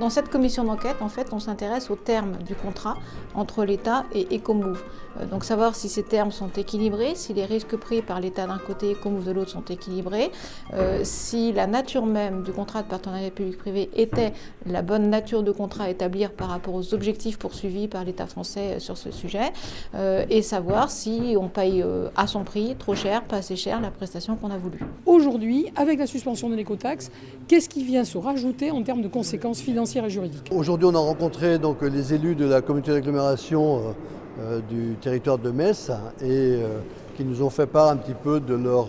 Dans cette commission d'enquête, en fait, on s'intéresse aux termes du contrat entre l'État et Ecomove. Donc savoir si ces termes sont équilibrés, si les risques pris par l'État d'un côté et Ecomove de l'autre sont équilibrés, si la nature même du contrat de partenariat public-privé était la bonne nature de contrat à établir par rapport aux objectifs poursuivis par l'État français sur ce sujet, et savoir si on paye à son prix, trop cher, pas assez cher, la prestation qu'on a voulu. Aujourd'hui, avec la suspension de l'écotaxe, qu'est-ce qui vient se rajouter en termes de conséquences financières et juridiques? Aujourd'hui, on a rencontré donc les élus de la communauté d'agglomération du territoire de Metz et qui nous ont fait part un petit peu de leur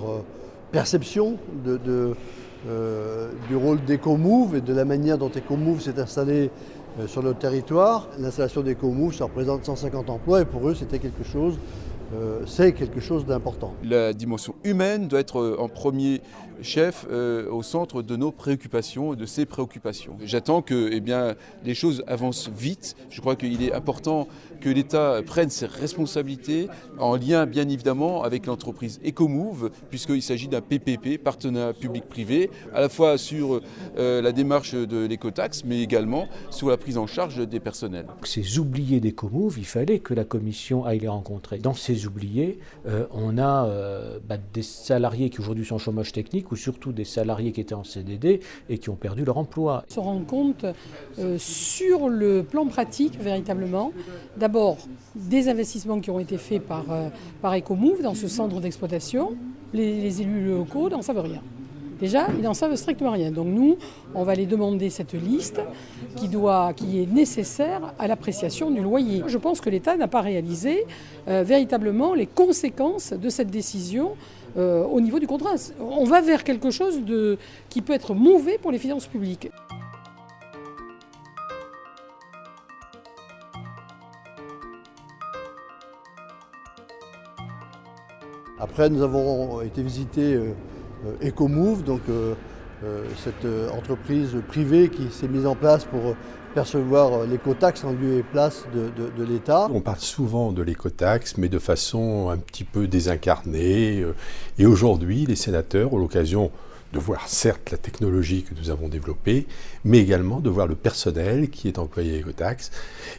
perception du rôle d'Ecomove et de la manière dont Ecomove s'est installé sur le territoire. L'installation d'Ecomove, ça représente 150 emplois et pour eux, c'était quelque chose. C'est quelque chose d'important. La dimension humaine doit être en premier chef au centre de nos préoccupations et de ses préoccupations. J'attends que les choses avancent vite. Je crois qu'il est important que l'État prenne ses responsabilités en lien bien évidemment avec l'entreprise Ecomove puisqu'il s'agit d'un PPP, partenariat public-privé, à la fois sur la démarche de l'écotaxe mais également sur la prise en charge des personnels. Ces oubliés d'Ecomove, il fallait que la commission aille les rencontrer. Dans ces oubliés, on a des salariés qui aujourd'hui sont en chômage technique ou surtout des salariés qui étaient en CDD et qui ont perdu leur emploi. On se rend compte sur le plan pratique véritablement, d'abord des investissements qui ont été faits par Ecomove dans ce centre d'exploitation, les élus locaux n'en savent rien. Déjà, ils n'en savent strictement rien. Donc nous, on va les demander cette liste qui est nécessaire à l'appréciation du loyer. Je pense que l'État n'a pas réalisé véritablement les conséquences de cette décision au niveau du contrat. On va vers quelque chose qui peut être mauvais pour les finances publiques. Après, nous avons été visiter Ecomove, donc cette entreprise privée qui s'est mise en place pour percevoir l'écotaxe en lieu et place de l'État. On parle souvent de l'écotaxe, mais de façon un petit peu désincarnée. Et aujourd'hui, les sénateurs ont l'occasion de voir certes la technologie que nous avons développée, mais également de voir le personnel qui est employé à l'écotaxe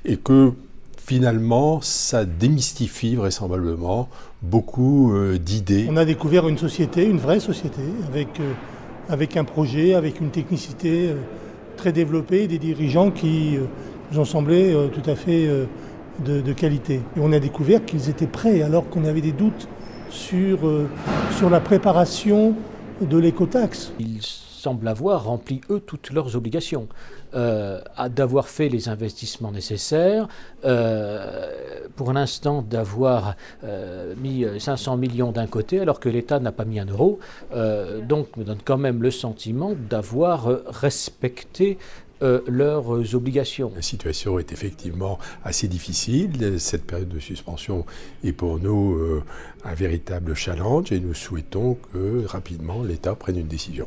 et que finalement, ça démystifie vraisemblablement beaucoup d'idées. On a découvert une société, une vraie société, avec un projet, avec une technicité très développée, des dirigeants qui nous ont semblé tout à fait de qualité. Et on a découvert qu'ils étaient prêts, alors qu'on avait des doutes sur la préparation de l'écotaxe. Ils semblent avoir rempli, eux, toutes leurs obligations, d'avoir fait les investissements nécessaires, pour l'instant d'avoir mis 500 millions d'un côté alors que l'État n'a pas mis un euro, donc me donne quand même le sentiment d'avoir respecté leurs obligations. La situation est effectivement assez difficile. Cette période de suspension est pour nous un véritable challenge et nous souhaitons que rapidement l'État prenne une décision.